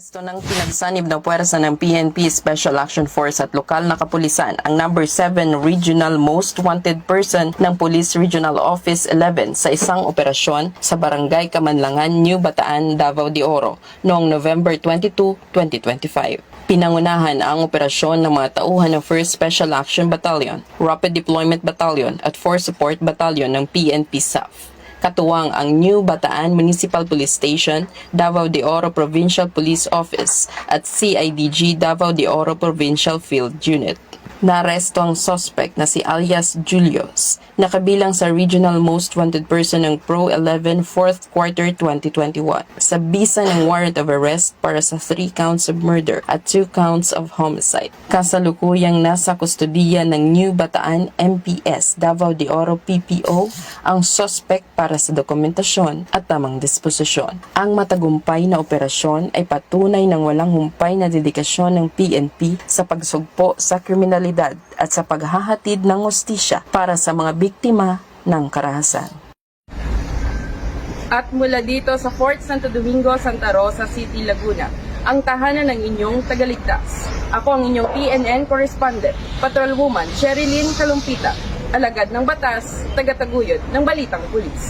Ito ng pinagsanib ng puwersa ng PNP Special Action Force at lokal na kapulisan ang number 7 Regional Most Wanted Person ng Police Regional Office 11 sa isang operasyon sa Barangay Kamanlangan, New Bataan, Davao de Oro noong November 22, 2025. Pinangunahan ang operasyon ng mga tauhan ng 1st Special Action Battalion, Rapid Deployment Battalion at Force Support Battalion ng PNP SAF. Katuwang ang New Bataan Municipal Police Station, Davao de Oro Provincial Police Office at CIDG Davao de Oro Provincial Field Unit. Naaresto ang suspect na si alias Julius, na kabilang sa Regional Most Wanted Person ng Pro 11 4th Quarter 2021 sa bisa ng warrant of arrest para sa 3 counts of murder at 2 counts of homicide. Kasalukuyang nasa kustodiya ng New Bataan MPS Davao de Oro PPO ang suspect para sa dokumentasyon at tamang disposisyon. Ang matagumpay na operasyon ay patunay ng walang humpay na dedikasyon ng PNP sa pagsugpo sa kriminalidad at sa paghahatid ng hustisya para sa mga biktima ng karahasan. At mula dito sa Fort Santo Domingo, Santa Rosa City, Laguna, ang tahanan ng inyong tagaligtas. Ako ang inyong PNN correspondent, Patrolwoman Sherilyn Kalumpita, alagad ng batas, tagataguyod ng Balitang Pulis.